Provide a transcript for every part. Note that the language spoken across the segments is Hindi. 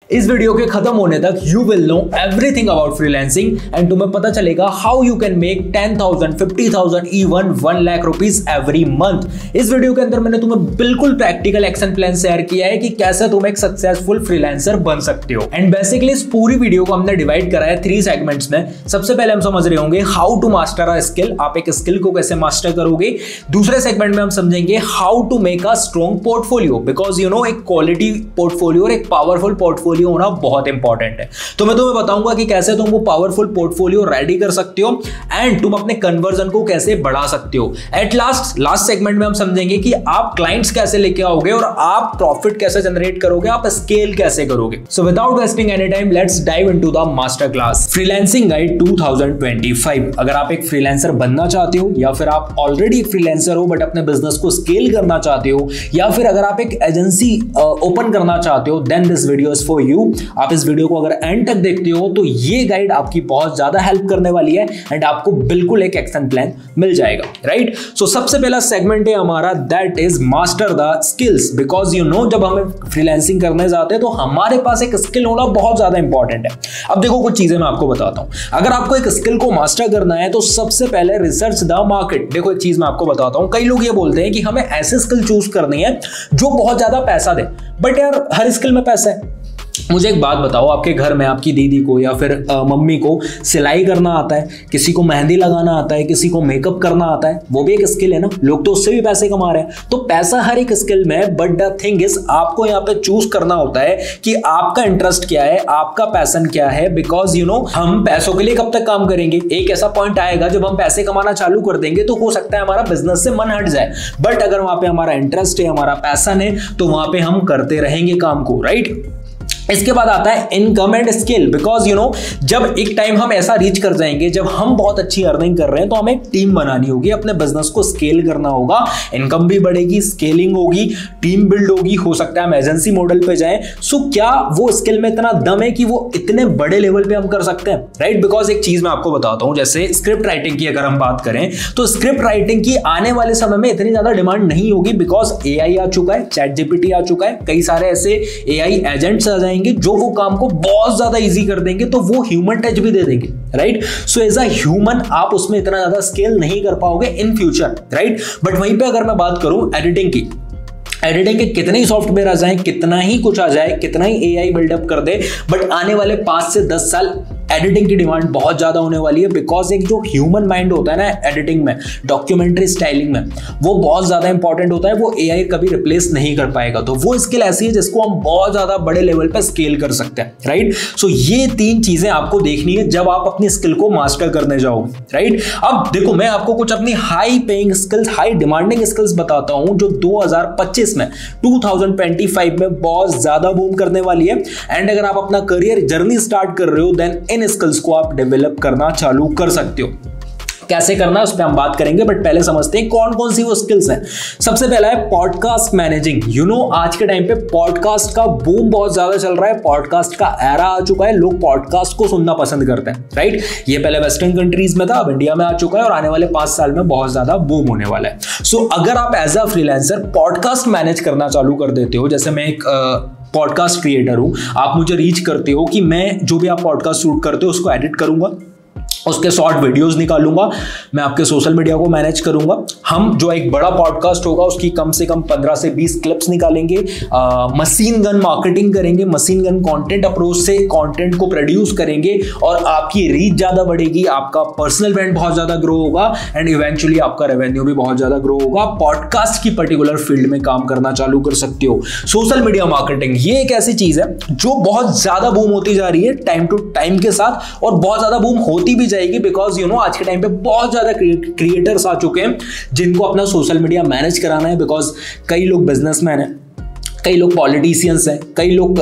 इस वीडियो के खत्म होने तक you will know everything about freelancing and तुम्हें पता चलेगा how you can make 10,000, 50,000, even 1 lakh rupees every month. इस वीडियो के अंदर मैंने तुम्हें बिल्कुल प्रैक्टिकल एक्शन प्लान शेयर किया है कि कैसे तुम एक सक्सेसफुल फ्रीलांसर बन सकते हो। एंड बेसिकली इस पूरी वीडियो को हमने डिवाइड करा है 3 सेगमेंट्स में। सबसे पहले हम समझ रहे होंगे how to master a skill, आप एक स्किल को कैसे मास्टर करोगे। दूसरे सेगमेंट में हम समझेंगे how to make a strong portfolio, because you know एक क्वालिटी पोर्टफोलियो और एक पावरफुल पोर्टफोलियो होना बहुत इंपॉर्टेंट है। तो मैं तुम्हें बताऊंगा कि कैसे तुम वो पावरफुल पोर्टफोलियो रेडी कर सकते हो एंड तुम अपने कन्वर्जन को कैसे बढ़ा सकते हो। एट लास्ट सेगमेंट में हम समझेंगे कि आप क्लाइंट्स कैसे लेके आओगे और आप प्रॉफिट कैसे जनरेट करोगे, आप स्केल कैसे करोगे। So without wasting any time let's dive into the master class freelancing guide 2025। अगर आप एक फ्रीलांसर बनना चाहते हो या फिर आप ऑलरेडी एक फ्रीलांसर हो बट अपने बिजनेस को स्केल करना चाहते हो या फिर अगर आप एक एजेंसी ओपन करना चाहते हो, then this video is for you. आप इस वीडियो को अगर एंड तक देखते हो तो ये गाइड आपकी बहुत ज्यादा हेल्प करने वाली है एंड आपको बिल्कुल एक एक्शन प्लान मिल जाएगा, राइट। सो सबसे पहला सेगमेंट है हमारा, that is master the skills. Because you no जब हमें फ्रीलांसिंग करने जाते हैं तो हमारे पास एक स्किल होना बहुत ज्यादा इंपॉर्टेंट है। अब देखो कुछ चीजें मैं आपको बताता हूं। अगर आपको एक स्किल को मास्टर करना है तो सबसे पहले रिसर्च द मार्केट। देखो एक चीज मैं आपको बताता हूं, कई लोग ये बोलते हैं कि हमें ऐसे स्किल चूज करनी है जो बहुत ज्यादा पैसा दे, बट यार हर स्किल में पैसा है। मुझे एक बात बताओ, आपके घर में आपकी दीदी को या फिर मम्मी को सिलाई करना आता है, किसी को मेहंदी लगाना आता है, किसी को मेकअप करना आता है, वो भी एक स्किल है ना। लोग तो उससे भी पैसे कमा रहे हैं। तो पैसा हर एक स्किल में है, बट द थिंग इज आपको यहाँ पे चूज करना होता है कि आपका इंटरेस्ट क्या है, आपका पैशन क्या है। बिकॉज यू नो हम पैसों के लिए कब तक काम करेंगे, एक ऐसा पॉइंट आएगा जब हम पैसे कमाना चालू कर देंगे तो हो सकता है हमारा बिजनेस से मन हट जाए, बट अगर वहां पे हमारा इंटरेस्ट है, हमारा पैशन है, तो वहां पे हम करते रहेंगे काम को, राइट। इसके बाद आता है income and skill. Because you no जब एक टाइम हम ऐसा रीच कर जाएंगे जब हम बहुत अच्छी अर्निंग कर रहे हैं तो हमें एक टीम बनानी होगी, अपने बिजनेस को स्केल करना होगा, इनकम भी बढ़ेगी, स्केलिंग होगी, टीम बिल्ड होगी, हो सकता है हम एजेंसी मॉडल पे जाएं। सो क्या वो स्किल में इतना दम है कि वो इतने बड़े लेवल पे हम कर सकते हैं, राइट। बिकॉज एक चीज मैं आपको बताता हूं, जैसे स्क्रिप्ट राइटिंग की अगर हम बात करें तो स्क्रिप्ट राइटिंग की आने वाले समय में इतनी ज्यादा डिमांड नहीं होगी, बिकॉज AI आ चुका है, चैट जीपीटी आ चुका है, कई सारे ऐसे AI एजेंट्स आ जाएंगे जो वो काम को बहुत ज्यादा इजी कर देंगे, तो वो ह्यूमन टच भी दे देंगे, right. So as a human आप उसमें इतना ज्यादा स्केल नहीं कर पाओगे इन फ्यूचर, राइट। बट वहीं पे अगर मैं बात करूं एडिटिंग की, एडिटिंग के कितने ही सॉफ्टवेयर आ जाए, कितना ही कुछ आ जाए, कितना ही AI बिल्डअप कर दे, बट आने वाले 5 से 10 साल एडिटिंग की डिमांड बहुत ज्यादा होने वाली है। बिकॉज एक जो ह्यूमन माइंड होता है ना एडिटिंग में, डॉक्यूमेंट्री स्टाइलिंग में, वो बहुत ज्यादा इंपॉर्टेंट होता है, वो AI कभी रिप्लेस नहीं कर पाएगा। तो वो स्किल ऐसी है जिसको हम बहुत ज्यादा बड़े लेवल पर स्केल कर सकते हैं, राइट। सो ये 3 चीजें आपको देखनी है जब आप अपनी स्किल को मास्टर करने जाओगे, राइट। अब देखो मैं आपको कुछ अपनी high paying skills, high demanding skills बताता हूं जो 2025 में 2025 में बहुत ज्यादा बूम करने वाली है। एंड अगर आप अपना करियर जर्नी स्टार्ट कर रहे हो देन इन स्किल्स को आप डेवलप करना चालू कर सकते हो। कैसे करना है उस पर हम बात करेंगे, बट पहले समझते हैं कौन कौन सी वो स्किल्स हैं। सबसे पहला है पॉडकास्ट मैनेजिंग। यू नो आज के टाइम पे पॉडकास्ट का बूम बहुत ज्यादा चल रहा है, पॉडकास्ट का एरा आ चुका है, लोग पॉडकास्ट को सुनना पसंद करते हैं, राइट। ये पहले वेस्टर्न कंट्रीज में था, अब इंडिया में आ चुका है और आने वाले 5 साल में बहुत ज्यादा बूम होने वाला है। सो अगर आप as a freelancer podcast manage करना चालू कर देते हो, जैसे मैं एक पॉडकास्ट क्रिएटर हूं, आप मुझे रीच करते हो कि मैं जो भी आप पॉडकास्ट शूट करते हो उसको एडिट करूंगा, उसके शॉर्ट वीडियोस निकालूंगा, मैं आपके सोशल मीडिया को मैनेज करूंगा, हम जो एक बड़ा पॉडकास्ट होगा उसकी कम से कम 15 से 20 क्लिप्स निकालेंगे, मशीन गन मार्केटिंग करेंगे, मशीन गन कंटेंट अप्रोच से कंटेंट को प्रोड्यूस करेंगे और आपकी रीच ज्यादा बढ़ेगी, आपका पर्सनल ब्रांड बहुत ज्यादा ग्रो होगा एंड इवेंचुअली आपका रेवेन्यू भी बहुत ज्यादा ग्रो होगा। पॉडकास्ट की पर्टिकुलर फील्ड में काम करना चालू कर सकते हो। सोशल मीडिया मार्केटिंग ये एक ऐसी चीज है जो बहुत ज्यादा बूम होती जा रही है टाइम टू टाइम के साथ और बहुत ज्यादा बूम होती भी जाएगी। बिकॉज यू नो आज के टाइम पे बहुत ज्यादा क्रिएटर्स आ चुके हैं जिनको अपना सोशल मीडिया मैनेज कराना है। बिकॉज कई लोग बिजनेसमैन हैं, कई लोग पॉलिटिशियंस हैं, कई लोग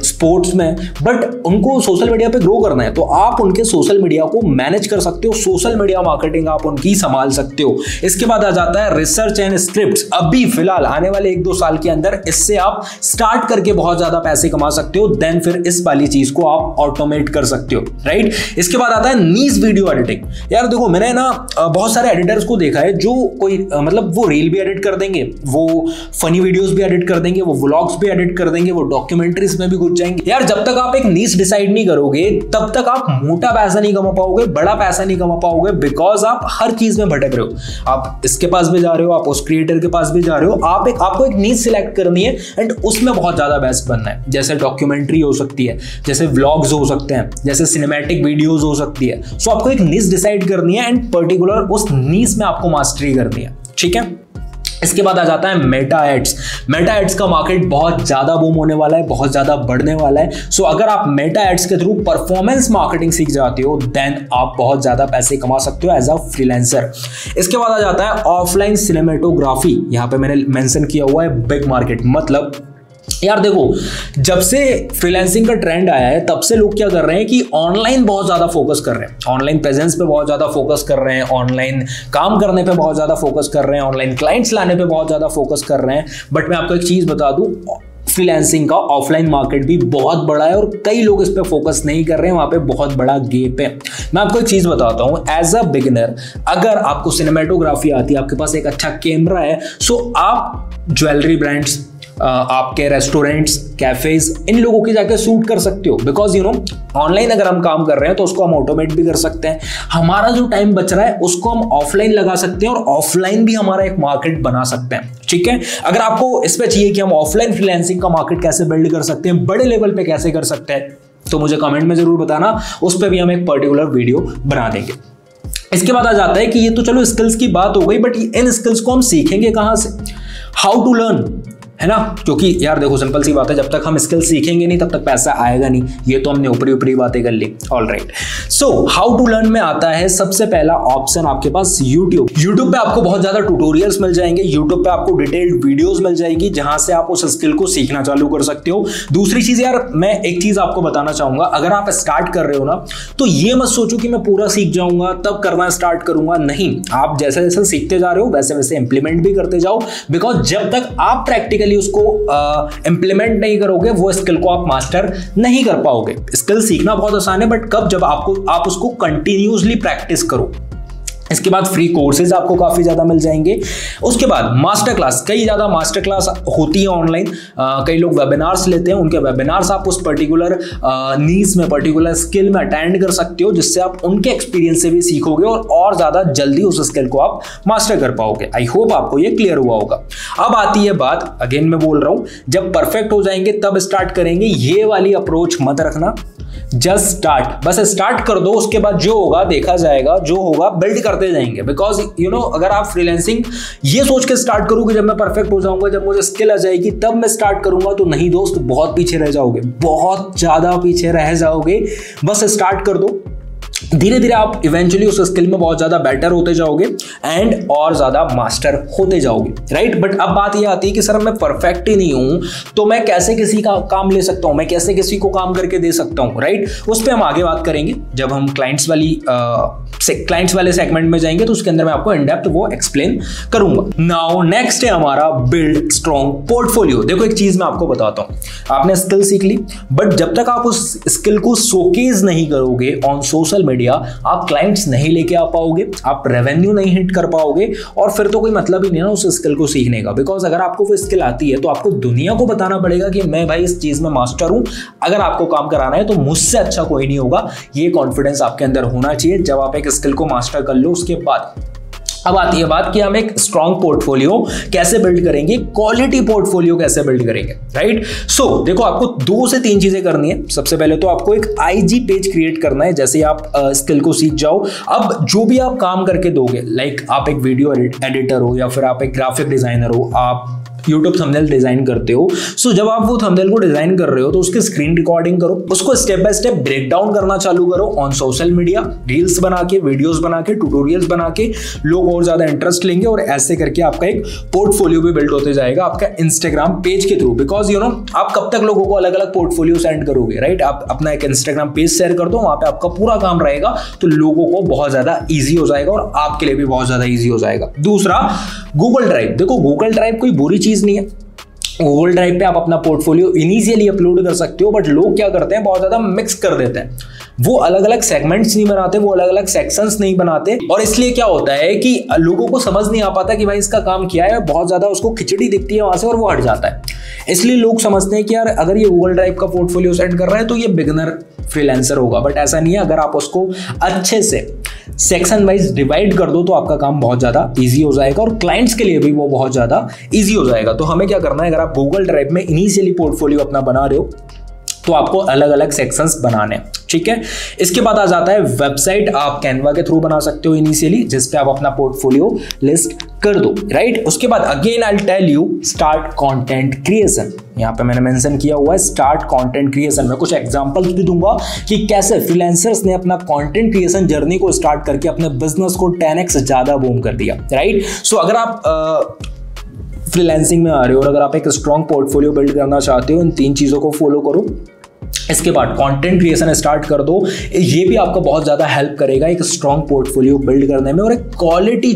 स्पोर्ट्स में, बट उनको सोशल मीडिया पे ग्रो करना है तो आप उनके सोशल मीडिया को मैनेज कर सकते हो, सोशल मीडिया मार्केटिंग आप उनकी संभाल सकते हो। इसके बाद आ जाता है रिसर्च एंड स्क्रिप्ट्स। अभी फिलहाल आने वाले 1-2 साल के अंदर इससे आप स्टार्ट करके बहुत ज्यादा पैसे कमा सकते हो, देन फिर इस वाली चीज को आप ऑटोमेट कर सकते हो, राइट। इसके बाद आता है नीश वीडियो एडिटिंग। यार देखो मैंने ना बहुत सारे एडिटर्स को देखा है जो कोई मतलब वो रील भी एडिट कर देंगे, वो फनी वीडियोस भी एडिट कर देंगे, वो व्लॉग्स भी एडिट कर देंगे, वो डॉक्यूमेंट्रीज में भी घुस जाएंगे। यार जब तक आप एक नीश डिसाइड नहीं करोगे तब तक आप मोटा पैसा नहीं कमा पाओगे, बड़ा पैसा नहीं कमा पाओगे, बिकॉज आप हर चीज में भटक रहे हो। आप इसके पास भी जा रहे हो, आप उस क्रिएटर के पास भी जा रहे हो। आपको एक नीश सिलेक्ट करनी है एंड उसमें बहुत ज्यादा बेस्ट बनना है। जैसे डॉक्यूमेंट्री हो सकती है, जैसे व्लॉग्स हो सकते हैं, जैसे सिनेमैटिक वीडियोस हो सकती है। सो आपको एक नीश डिसाइड करनी है एंड पर्टिकुलर उस नीश में आपको मास्टरी करनी है, ठीक है। इसके बाद आ जाता है मेटा एड्स। मेटा एड्स का मार्केट बहुत ज्यादा बूम होने वाला है, बहुत ज्यादा बढ़ने वाला है। सो अगर आप मेटा एड्स के थ्रू परफॉर्मेंस मार्केटिंग सीख जाते हो देन आप बहुत ज्यादा पैसे कमा सकते हो एज अ फ्रीलांसर। इसके बाद आ जाता है ऑफलाइन सिनेमेटोग्राफी। यहां पे मैंने मेंशन किया हुआ है बिग मार्केट। मतलब यार देखो, जब से फ्रीलांसिंग का ट्रेंड आया है तब से लोग क्या कर रहे हैं कि ऑनलाइन बहुत ज्यादा फोकस कर रहे हैं, ऑनलाइन प्रेजेंस पे बहुत ज्यादा फोकस कर रहे हैं, ऑनलाइन काम करने पे बहुत ज्यादा फोकस कर रहे हैं, ऑनलाइन क्लाइंट्स लाने पे बहुत ज्यादा फोकस कर रहे हैं। बट मैं आपको एक चीज बता दूं, फ्रीलांसिंग का ऑफलाइन मार्केट भी बहुत बड़ा है और कई लोग इस पे फोकस नहीं कर रहे हैं, वहां पे बहुत बड़ा गैप है। मैं आपको एक चीज बताता हूं, एज अ बिगिनर अगर आपको सिनेमेटोग्राफी आती है, आपके पास एक अच्छा कैमरा है, सो आप ज्वेलरी ब्रांड्स, आपके रेस्टोरेंट्स, कैफेज, इन लोगों की जाके शूट कर सकते हो। बिकॉज यू नो ऑनलाइन अगर हम काम कर रहे हैं तो उसको हम ऑटोमेट भी कर सकते हैं। हमारा जो टाइम बच रहा है उसको हम ऑफलाइन लगा सकते हैं और ऑफलाइन भी हमारा एक मार्केट बना सकते हैं, ठीक है। अगर आपको इस पे चाहिए कि हम ऑफलाइन फ्रीलांसिंग का मार्केट कैसे बिल्ड कर सकते हैं, बड़े लेवल पे कैसे कर सकते हैं, तो मुझे कमेंट में जरूर बताना, उस पर भी हम एक पर्टिकुलर वीडियो बना देंगे। इसके बाद आ जाता है कि ये तो चलो स्किल्स की बात हो गई, बट इन स्किल्स को हम सीखेंगे कहां से, हाउ टू लर्न, है ना। क्योंकि यार देखो सिंपल सी बात है, जब तक हम स्किल सीखेंगे नहीं तब तक पैसा आएगा नहीं। ये तो हमने ऊपरी ऊपरी बातें कर ली। Alright, so how to learn में आता है सबसे पहला ऑप्शन आपके पास यूट्यूब। यूट्यूब पे आपको बहुत ज्यादा ट्यूटोरियल्स मिल जाएंगे, यूट्यूब पे आपको डिटेल्ड वीडियोस मिल जाएगी जहां से आप उस स्किल को सीखना चालू कर सकते हो। दूसरी चीज यार, मैं एक चीज आपको बताना चाहूंगा, अगर आप स्टार्ट कर रहे हो ना तो ये मत सोचो कि मैं पूरा सीख जाऊंगा तब करना स्टार्ट करूंगा। नहीं, आप जैसे जैसे सीखते जा रहे हो वैसे वैसे इंप्लीमेंट भी करते जाओ। बिकॉज जब तक आप प्रैक्टिकली उसको इंप्लीमेंट नहीं करोगे वो स्किल को आप मास्टर नहीं कर पाओगे। स्किल सीखना बहुत आसान है, बट कब, जब आप उसको कंटिन्यूसली प्रैक्टिस करो। इसके बाद फ्री कोर्सेज आपको काफी ज्यादा मिल जाएंगे। उसके बाद मास्टर क्लास, कई ज्यादा मास्टर क्लास होती है ऑनलाइन। कई लोग वेबिनार्स लेते हैं, उनके वेबिनार्स आप उस पर्टिकुलर नीश में, पर्टिकुलर स्किल में अटेंड कर सकते हो, जिससे आप उनके एक्सपीरियंस से भी सीखोगे और ज्यादा जल्दी उस स्किल को आप मास्टर कर पाओगे। आई होप आपको ये क्लियर हुआ होगा। अब आती है बात, अगेन मैं बोल रहा हूं, जब परफेक्ट हो जाएंगे तब स्टार्ट करेंगे, ये वाली अप्रोच मत रखना। जस्ट स्टार्ट, बस स्टार्ट कर दो, उसके बाद जो होगा देखा जाएगा, जो होगा बिल्ड करते जाएंगे। बिकॉज यू नो अगर आप फ्रीलांसिंग ये सोच के स्टार्ट करोगे जब मैं परफेक्ट हो जाऊंगा, जब मुझे स्किल आ जाएगी तब मैं स्टार्ट करूंगा, तो नहीं दोस्त, बहुत पीछे रह जाओगे, बहुत ज्यादा पीछे रह जाओगे। बस स्टार्ट कर दो, धीरे धीरे आप इवेंचुअली उस स्किल में बहुत ज्यादा बेटर होते जाओगे एंड और ज्यादा मास्टर होते जाओगे, राइट। बट अब बात ये आती है कि सर मैं परफेक्ट ही नहीं हूं तो मैं कैसे किसी का काम ले सकता हूं, मैं कैसे किसी को काम करके दे सकता हूं, राइट। उस पर हम आगे बात करेंगे जब हम क्लाइंट्स वाले सेगमेंट में जाएंगे, तो उसके अंदर मैं आपको इन डेप्थ वो एक्सप्लेन करूंगा। नाउ नेक्स्ट है हमारा बिल्ड स्ट्रॉन्ग पोर्टफोलियो। देखो एक चीज मैं आपको बताता हूं, आपने स्किल सीख ली, बट जब तक आप उस स्किल को शोकेस नहीं करोगे ऑन सोशल मीडिया, आप क्लाइंट्स नहीं लेके आ पाओगे, आप रेवेन्यू नहीं हिट कर पाओगे, और फिर तो कोई मतलब ही नहीं है ना उस स्किल को सीखने का। बिकॉज अगर आपको वो स्किल आती है तो आपको दुनिया को बताना पड़ेगा कि मैं भाई इस चीज में मास्टर हूं। अगर आपको काम कराना है तो मुझसे अच्छा कोई नहीं होगा। ये कॉन्फिडेंस आपके अंदर होना चाहिए जब आप एक स्किल को मास्टर कर लो। उसके बाद अब आती है बात कि हम एक स्ट्रॉन्ग पोर्टफोलियो कैसे बिल्ड करेंगे, क्वालिटी पोर्टफोलियो कैसे बिल्ड करेंगे, राइट। सो देखो आपको 2 से 3 चीजें करनी है। सबसे पहले तो आपको एक IG पेज क्रिएट करना है, जैसे आप स्किल को सीख जाओ। अब जो भी आप काम करके दोगे, लाइक आप एक वीडियो एडिटर हो या फिर आप एक ग्राफिक डिजाइनर हो, आप यूट्यूब थंबनेल डिजाइन करते हो, सो जब आप वो थंबनेल को डिजाइन कर रहे हो तो उसकी स्क्रीन रिकॉर्डिंग करो, उसको step by step break down करना चालू करो ऑन सोशल मीडिया, रील्स बना के, वीडियोस बना के, ट्यूटोरियल्स बना के, लोग और ज्यादा इंटरेस्ट लेंगे और ऐसे करके आपका एक पोर्टफोलियो भी बिल्ड होते जाएगा आपका इंस्टाग्राम पेज के थ्रू। बिकॉज यू नो आप कब तक लोगों को अलग अलग पोर्टफोलियो सेंड करोगे, राइट। आप अपना एक इंस्टाग्राम पेज शेयर कर दो, वहां पे आपका पूरा काम रहेगा, तो लोगों को बहुत ज्यादा ईजी हो जाएगा और आपके लिए भी बहुत ज्यादा ईजी हो जाएगा। दूसरा, गूगल ड्राइव। देखो गूगल ड्राइव कोई बुरी चीज नहीं है, गूगल ड्राइव पे आप अपना पोर्टफोलियो इनिशियली अपलोड कर सकते हो, बट लोग क्या करते हैं, बहुत ज्यादा मिक्स कर देते हैं। वो अलग अलग सेगमेंट्स नहीं बनाते, वो अलग अलग सेक्शंस नहीं बनाते, और इसलिए क्या होता है कि लोगों को समझ नहीं आ पाता कि भाई इसका काम क्या है, बहुत ज्यादा उसको खिचड़ी दिखती है वहां से और वो हट जाता है। इसलिए लोग समझते हैं कि यार अगर ये गूगल ड्राइव का पोर्टफोलियो सेट कर रहा है तो ये बिगिनर फ्रीलांसर होगा, बट ऐसा नहीं है। अगर आप उसको अच्छे से सेक्शन वाइज डिवाइड कर दो तो आपका काम बहुत ज़्यादा ईजी हो जाएगा और क्लाइंट्स के लिए भी वो बहुत ज़्यादा ईजी हो जाएगा। तो हमें क्या करना है, अगर आप गूगल ड्राइव में इनिशियली पोर्टफोलियो अपना बना रहे हो तो आपको अलग अलग सेक्शंस बनाने, ठीक है। इसके बाद आ जाता है वेबसाइट। आप कैनवा के थ्रू बना सकते हो इनिशियली, जिस पे आप अपना पोर्टफोलियो लिस्ट कर दो, राइट। उसके बाद again I will tell you start content creation. यहाँ पे मैंने मेंशन किया हुआ है स्टार्ट कंटेंट क्रिएशन। मैं कुछ एग्जांपल्स भी दूंगा कि कैसे फ्रीलांसर्स ने अपना कंटेंट क्रिएशन जर्नी को स्टार्ट करके अपने बिजनेस को 10x ज्यादा बूम कर दिया, राइट। सो अगर आप फ्रीलांसिंग में आ रहे हो और अगर आप एक स्ट्रॉन्ग पोर्टफोलियो बिल्ड करना चाहते हो, इन 3 चीज़ों को फॉलो करो। इसके बाद कंटेंट क्रिएशन स्टार्ट कर दो। ये भी आपको बहुत ज़्यादा हेल्प करेगा एक स्ट्रॉन्ग पोर्टफोलियो बिल्ड करने में, और एक क्वालिटी,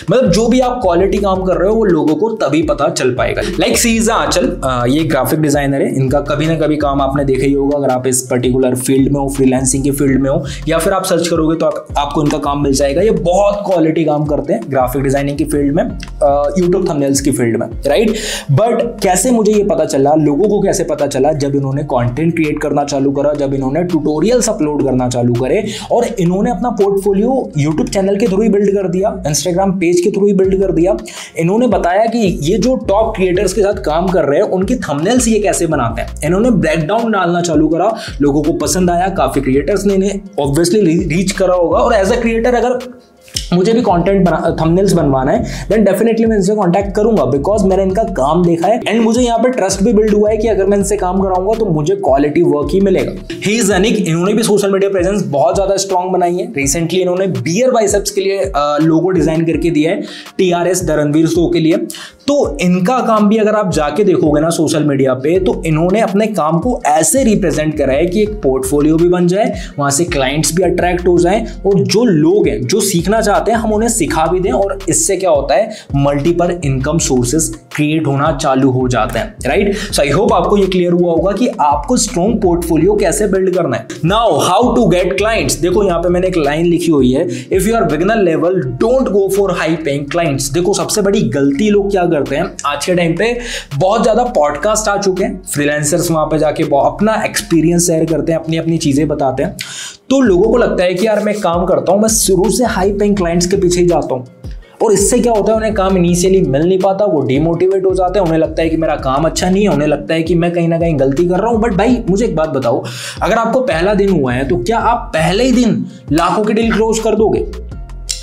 मतलब जो भी आप क्वालिटी काम कर रहे हो वो लोगों को तभी पता चल पाएगा। लाइक सीजा आंचल, ये ग्राफिक डिजाइनर है, इनका कभी ना कभी काम आपने देखा ही होगा। अगर आप इस पर्टिकुलर फील्ड में हो, फ्रीलांसिंग के फील्ड में हो, या फिर आप सर्च करोगे तो आपको इनका काम मिल जाएगा। ये बहुत क्वालिटी काम करते हैं ग्राफिक डिजाइनिंग की फील्ड में, यूट्यूब थंबनेल्स की फील्ड में, राइट। बट कैसे मुझे ये पता चला, लोगों को कैसे पता चला, जब इन्होंने कंटेंट क्रिएट करना चालू करा, जब इन्होंने ट्यूटोरियल्स अपलोड करना चालू करे और इन्होंने अपना पोर्टफोलियो यूट्यूब चैनल के थ्रू ही बिल्ड कर दिया, इंस्टाग्राम पेज के थ्रू ही बिल्ड कर दिया। इन्होंने बताया कि ये जो टॉप क्रिएटर्स के साथ काम कर रहे हैं उनकी थंबनेल्स ये कैसे बनाते हैं। इन्होंने ब्रेकडाउन डालना चालू करा, लोगों को पसंद आया, काफी क्रिएटर्स ने इन्हें ऑब्वियसली रीच करा होगा। और एज अ क्रिएटर अगर मुझे भी कंटेंट थंबनेल्स बनवाना है देन डेफिनेटली मैं इनसे कांटेक्ट करूंगा, बिकॉज मैंने इनका काम देखा है एंड मुझे यहाँ पे ट्रस्ट भी बिल्ड हुआ है कि अगर मैं इनसे काम कराऊंगा तो मुझे क्वालिटी वर्क ही मिलेगा। ही इज अनिक, इन्होंने भी सोशल मीडिया प्रेजेंस बहुत ज्यादा स्ट्रॉन्ग बनाई है। रिसेंटली इन्होंने बियर बाइसेप्स के लिए लोगो डिजाइन करके दिया है, TRS द रणवीर शो के लिए। तो इनका काम भी अगर आप जाके देखोगे ना सोशल मीडिया पे, तो इन्होंने अपने काम को ऐसे रिप्रेजेंट करा है कि एक पोर्टफोलियो भी बन जाए, वहां से क्लाइंट्स भी अट्रैक्ट हो जाएं और जो लोग हैं जो सीखना चाहते हैं हम उन्हें सिखा भी दें, और इससे क्या होता है मल्टीपल इनकम सोर्सेस क्रिएट होना चालू हो जाते हैं, राइट। सो आई होप आपको ये क्लियर हुआ होगा कि आपको स्ट्रॉन्ग पोर्टफोलियो कैसे बिल्ड करना है। Now how to get clients. देखो यहाँ पे मैंने एक लाइन लिखी हुई है, if you are beginner level don't go for high paying clients. देखो सबसे बड़ी गलती लोग क्या करते हैं आज के टाइम पे, बहुत ज्यादा पॉडकास्ट आ चुके हैं, फ्रीलांसर्स वहां पे जाके अपना एक्सपीरियंस शेयर करते हैं, अपनी अपनी चीजें बताते हैं। तो लोगों को लगता है कि यार मैं काम करता हूं, मैं शुरू से हाई पेइंग क्लाइंट्स के पीछे ही जाता हूं, और इससे क्या होता है उन्हें काम इनिशियली मिल नहीं पाता, वो डिमोटिवेट हो जाते हैं, उन्हें लगता है कि मेरा काम अच्छा नहीं है, उन्हें लगता है कि मैं कहीं ना कहीं गलती कर रहा हूं। बट भाई मुझे एक बात बताओ, अगर आपको पहला दिन हुआ है तो क्या आप पहले ही दिन लाखों की डील क्लोज कर दोगे?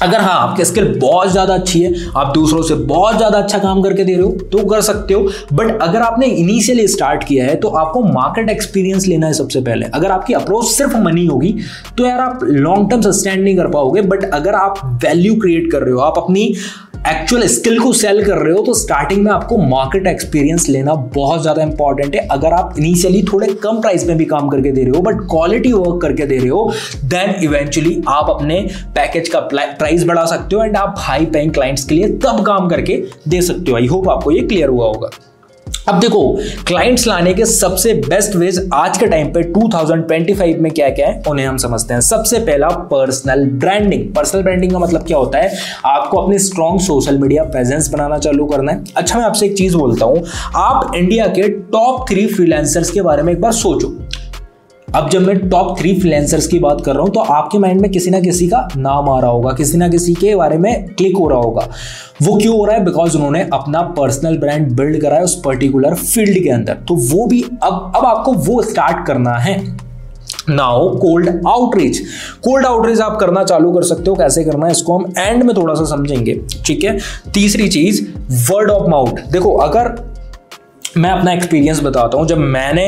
अगर हाँ आपकी स्किल बहुत ज्यादा अच्छी है, आप दूसरों से बहुत ज्यादा अच्छा काम करके दे रहे हो तो कर सकते हो। बट अगर आपने इनिशियली स्टार्ट किया है तो आपको मार्केट एक्सपीरियंस लेना है सबसे पहले। अगर आपकी अप्रोच सिर्फ मनी होगी तो यार आप लॉन्ग टर्म सस्टेन नहीं कर पाओगे। बट अगर आप वैल्यू क्रिएट कर रहे हो, आप अपनी एक्चुअल स्किल को सेल कर रहे हो, तो स्टार्टिंग में आपको मार्केट एक्सपीरियंस लेना बहुत ज्यादा इंपॉर्टेंट है। अगर आप इनिशियली थोड़े कम प्राइस में भी काम करके दे रहे हो बट क्वालिटी वर्क करके दे रहे हो, देन इवेंचुअली आप अपने पैकेज का प्राइस बढ़ा सकते हो एंड आप हाई पेइंग क्लाइंट्स के लिए तब काम करके दे सकते हो। आई होप आपको ये क्लियर हुआ होगा। अब देखो क्लाइंट्स लाने के सबसे बेस्ट वेज आज के टाइम पे 2025 में क्या क्या है उन्हें हम समझते हैं। सबसे पहला पर्सनल ब्रांडिंग। पर्सनल ब्रांडिंग का मतलब क्या होता है, आपको अपनी स्ट्रॉन्ग सोशल मीडिया प्रेजेंस बनाना चालू करना है। अच्छा मैं आपसे एक चीज बोलता हूं, आप इंडिया के टॉप 3 फ्रीलांसर्स के बारे में एक बार सोचो। अब जब मैं टॉप 3 फ्रीलांसर्स की बात कर रहा हूं तो आपके माइंड में किसी ना किसी का नाम आ रहा होगा, किसी ना किसी के बारे में क्लिक हो रहा होगा। वो क्यों हो रहा है? बिकॉज उन्होंने अपना पर्सनल ब्रांड बिल्ड करा है उस पर्टिकुलर फील्ड के अंदर। तो वो भी अब आपको वो स्टार्ट करना है। Now cold outreach. Cold outreach आप करना चालू कर सकते हो। कैसे करना है इसको हम एंड में थोड़ा सा समझेंगे, ठीक है। तीसरी चीज वर्ड ऑफ माउथ। देखो अगर मैं अपना एक्सपीरियंस बताता हूं, जब मैंने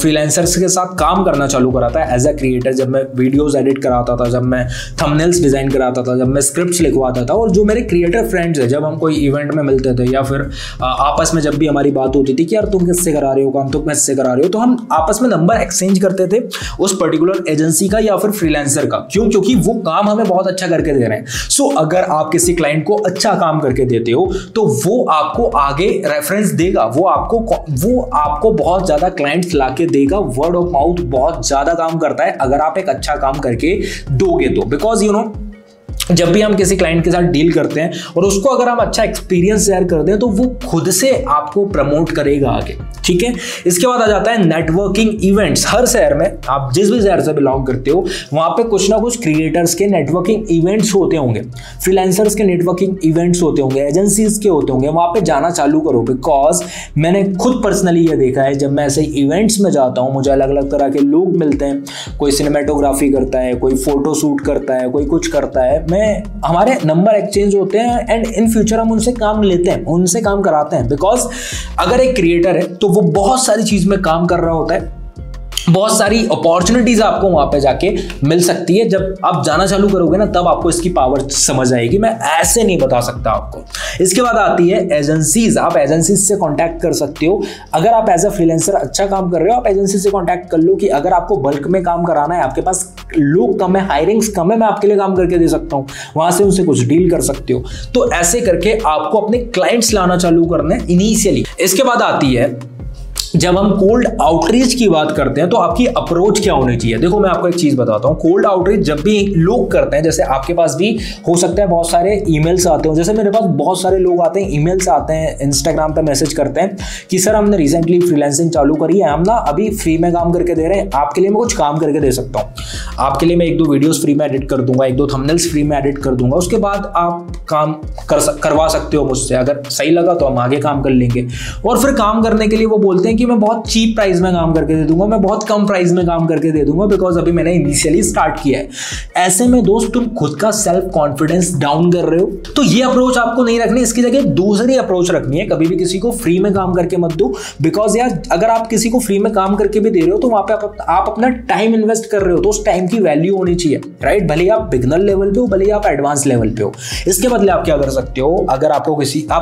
फ्रीलांसर्स के साथ काम करना चालू करा था एज अ क्रिएटर, जब मैं वीडियोस एडिट कराता था, जब मैं थंबनेल्स डिजाइन कराता था, जब मैं स्क्रिप्ट्स लिखवाता था, और जो मेरे क्रिएटर फ्रेंड्स हैं जब हम कोई इवेंट में मिलते थे या फिर आपस में जब भी हमारी बात होती थी कि यार तुम किससे करा रहे हो काम, तुम किससे करा रहे हो, तो हम आपस में नंबर एक्सचेंज करते थे उस पर्टिकुलर एजेंसी का या फिर फ्रीलांसर का। क्यों? क्योंकि वो काम हमें बहुत अच्छा करके दे रहे हैं। सो अगर आप किसी क्लाइंट को अच्छा काम करके देते हो तो वो आपको आगे रेफरेंस देगा, वो आपको बहुत ज्यादा क्लाइंट्स लाके देगा। वर्ड ऑफ माउथ बहुत ज्यादा काम करता है अगर आप एक अच्छा काम करके दोगे तो। बिकॉज जब भी हम किसी क्लाइंट के साथ डील करते हैं और उसको अगर हम अच्छा एक्सपीरियंस शेयर करते हैं तो वो खुद से आपको प्रमोट करेगा आगे, ठीक है। इसके बाद आ जाता है नेटवर्किंग इवेंट्स। हर शहर में, आप जिस भी शहर से बिलोंग करते हो, वहां पे कुछ ना कुछ क्रिएटर्स के नेटवर्किंग इवेंट्स होते होंगे, फ्रीलांसर्स के नेटवर्किंग इवेंट्स होते होंगे, एजेंसीज के होते होंगे। वहां पे जाना चालू करो, बिकॉज मैंने खुद पर्सनली ये देखा है, जब मैं ऐसे इवेंट्स में जाता हूँ मुझे अलग अलग तरह के लोग मिलते हैं। कोई सिनेमेटोग्राफी करता है, कोई फोटो शूट करता है, कोई कुछ करता है। हमारे नंबर एक्सचेंज होते हैं एंड इन फ्यूचर हम उनसे काम लेते हैं, उनसे काम कराते हैं। बिकॉज अगर एक क्रिएटर है तो वो बहुत सारी चीज में काम कर रहा होता है, बहुत सारी अपॉर्चुनिटीज आपको वहां पे जाके मिल सकती है। जब आप जाना चालू करोगे ना, तब आपको इसकी पावर समझ आएगी। मैं ऐसे नहीं बता सकता आपको। इसके बाद आती है एजेंसीज। आप एजेंसीज से कांटेक्ट कर सकते हो। अगर आप एज अ फ्रीलांसर अच्छा काम कर रहे हो, आप एजेंसी से कांटेक्ट कर लो कि अगर आपको बल्क में काम कराना है, आपके पास लोग कम है, हायरिंग्स कम है, मैं आपके लिए काम करके दे सकता हूं। वहां से उनसे कुछ डील कर सकते हो। तो ऐसे करके आपको अपने क्लाइंट्स लाना चालू करने इनिशियली। इसके बाद आती है, जब हम कोल्ड आउटरीच की बात करते हैं तो आपकी अप्रोच क्या होनी चाहिए। देखो मैं आपको एक चीज बताता हूँ, कोल्ड आउटरीच जब भी लोग करते हैं, जैसे आपके पास भी हो सकता है बहुत सारे ईमेल्स आते हो, जैसे मेरे पास बहुत सारे लोग आते हैं, ईमेल्स आते हैं, इंस्टाग्राम पे मैसेज करते हैं कि सर हमने रिसेंटली फ्रीलांसिंग चालू करी है, हम ना अभी फ्री में काम करके दे रहे हैं, आपके लिए मैं कुछ काम करके दे सकता हूँ, आपके लिए मैं 1-2 वीडियोस फ्री में एडिट कर दूंगा, 1-2 थंबनेल्स फ्री में एडिट कर दूंगा, उसके बाद आप काम करवा सकते हो मुझसे, अगर सही लगा तो हम आगे काम कर लेंगे। और फिर काम करने के लिए वो बोलते हैं कि मैं बहुत चीप प्राइस में काम करके दे दूंगा, मैं बहुत कम प्राइस में काम करके दे दूंगा, बिकॉज अभी मैंने इनिशियली स्टार्ट किया है। ऐसे में दोस्त तुम खुद का सेल्फ कॉन्फिडेंस डाउन कर रहे हो। तो ये अप्रोच आपको नहीं रखनी, इसकी जगह दूसरी अप्रोच रखनी है। कभी भी किसी को फ्री में काम करके मत दो, बिकॉज यार अगर आप किसी को फ्री में काम करके भी दे रहे हो तो वहां पे आप अपना टाइम इन्वेस्ट कर रहे हो, तो उस टाइम की वैल्यू होनी चाहिए, राइट। भले आप बिगनर लेवल पे हो, भले आप एडवांस लेवल पे हो। इसके बदले आप क्या कर सकते हो, अगर आप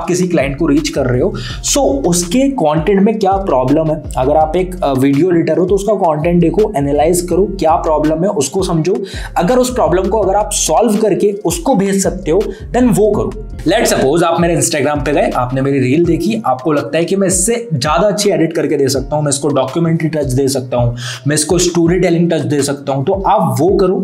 किसी क्लाइंट को रीच कर रहे हो, सो उसके कंटेंट में क्या प्रॉब्लम है। अगर आप एक वीडियो एडिटर हो तो उसका कंटेंट देखो, एनालाइज करो, क्या प्रॉब्लम है उसको समझो। अगर उस प्रॉब्लम को अगर आप सॉल्व करके उसको भेज सकते हो, देन वो करो। लेट्स सपोज आप मेरे इंस्टाग्राम पे गए, आपने मेरी रील देखी, आपको लगता है कि मैं इससे ज्यादा अच्छी एडिट करके दे सकता हूं, मैं इसको डॉक्यूमेंट्री टच दे सकता हूं, मैं इसको स्टोरी टेलिंग टच दे सकता हूं, तो आप वो करो,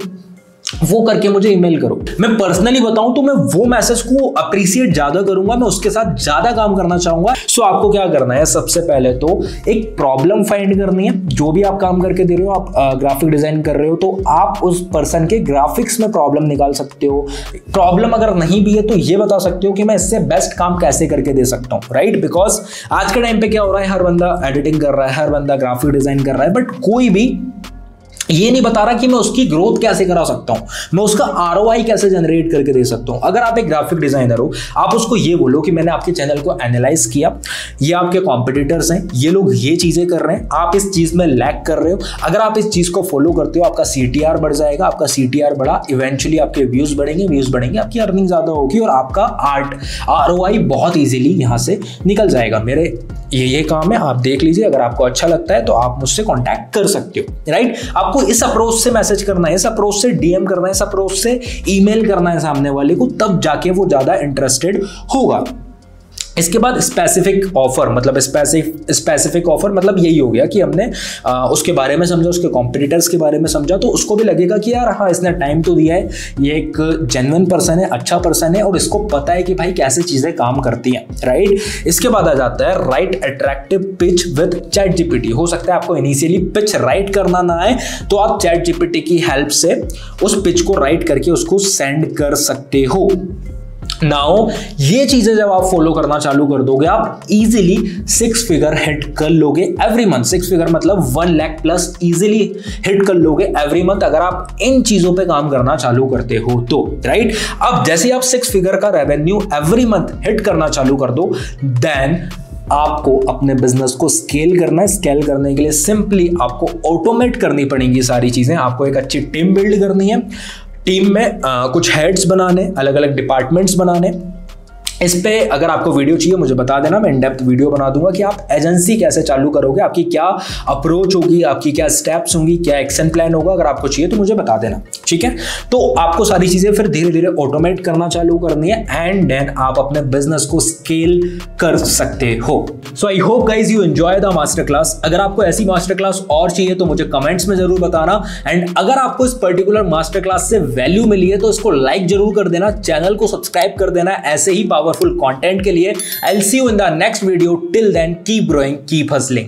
वो करके मुझे ईमेल करो। मैं पर्सनली बताऊं तो मैं वो मैसेज को अप्रिशिएट ज्यादा करूंगा, मैं उसके साथ ज्यादा काम करना चाहूंगा। सो आपको क्या करना है, सबसे पहले तो एक प्रॉब्लम फाइंड करनी है। जो भी आप काम करके दे रहे हो, आप ग्राफिक डिजाइन कर रहे हो, तो आप उस पर्सन के ग्राफिक्स में प्रॉब्लम निकाल सकते हो। प्रॉब्लम अगर नहीं भी है तो ये बता सकते हो कि मैं इससे बेस्ट काम कैसे करके दे सकता हूँ, राइट। बिकॉज आज के टाइम पे क्या हो रहा है, हर बंदा एडिटिंग कर रहा है, हर बंदा ग्राफिक डिजाइन कर रहा है, बट कोई भी ये नहीं बता रहा कि मैं उसकी ग्रोथ कैसे करा सकता हूं, मैं उसका ROI कैसे जनरेट करके दे सकता हूं। अगर आप एक ग्राफिक डिजाइनर हो, आप उसको ये बोलो कि मैंने आपके चैनल को एनालाइज किया, ये आपके कॉम्पिटिटर्स हैं, ये लोग ये चीजें कर रहे हैं, आप इस चीज में लैग कर रहे हो। अगर आप इस चीज को फॉलो करते हो, आपका CTR बढ़ जाएगा, आपका CTR बढ़ा, इवेंचुअली आपके व्यूज बढ़ेंगे, आपकी अर्निंग ज्यादा होगी और आपका ROI बहुत इजीली यहां से निकल जाएगा। मेरे ये काम है, आप देख लीजिए, अगर आपको अच्छा लगता है तो आप मुझसे कांटेक्ट कर सकते हो, राइट। आपको इस अप्रोच से मैसेज करना है, इस अप्रोच से DM करना है, इस अप्रोच से ईमेल करना है सामने वाले को, तब जाके वो ज्यादा इंटरेस्टेड होगा। इसके बाद स्पेसिफिक ऑफर, मतलब स्पेसिफिक ऑफर मतलब यही हो गया कि हमने उसके बारे में समझा, उसके कॉम्पिटिटर्स के बारे में समझा, तो उसको भी लगेगा कि यार हाँ, इसने टाइम तो दिया है, ये एक जेन्युइन पर्सन है, अच्छा पर्सन है और इसको पता है कि भाई कैसे चीजें काम करती हैं, राइट। इसके बाद आ जाता है right attractive pitch with ChatGPT। हो सकता है आपको इनिशियली पिच राइट करना ना आए, तो आप ChatGPT की हेल्प से उस पिच को राइट करके उसको सेंड कर सकते हो। नाउ ये चीजें जब आप फॉलो करना चालू कर दोगे, आप इजीली 6 फिगर हिट कर लोगे एवरी मंथ। 6 फिगर मतलब 1 लाख प्लस इजीली हिट कर लोगे एवरी मंथ, अगर आप इन चीजों पे काम करना चालू करते हो तो, राइट। अब जैसे आप 6 फिगर का रेवेन्यू एवरी मंथ हिट करना चालू कर दो, देन आपको अपने बिजनेस को स्केल करना है। स्केल करने के लिए सिंपली आपको ऑटोमेट करनी पड़ेंगी सारी चीजें। आपको एक अच्छी टीम बिल्ड करनी है, टीम में कुछ हेड्स बनाने, अलग अलग डिपार्टमेंट्स बनाने। इस पे अगर आपको वीडियो चाहिए मुझे बता देना, मैं इन डेप्थ वीडियो बना दूंगा कि आप एजेंसी कैसे चालू करोगे, आपकी क्या अप्रोच होगी, आपकी क्या स्टेप्स होंगी, क्या एक्शन प्लान होगा। अगर आपको चाहिए तो मुझे बता देना, ठीक है। तो आपको सारी चीजें फिर धीरे धीरे ऑटोमेट करना चालू करनी है एंड देन आप अपने बिजनेस को स्केल कर सकते हो। So I hope guys you enjoy the master class. अगर आपको ऐसी मास्टर क्लास और चाहिए तो मुझे कमेंट्स में जरूर बताना एंड अगर आपको इस पर्टिकुलर मास्टर क्लास से वैल्यू मिली है तो इसको लाइक जरूर कर देना, चैनल को सब्सक्राइब कर देना ऐसे ही पावरफुल कंटेंट के लिए। I'll see you in the next video. Till then, keep growing, keep hustling.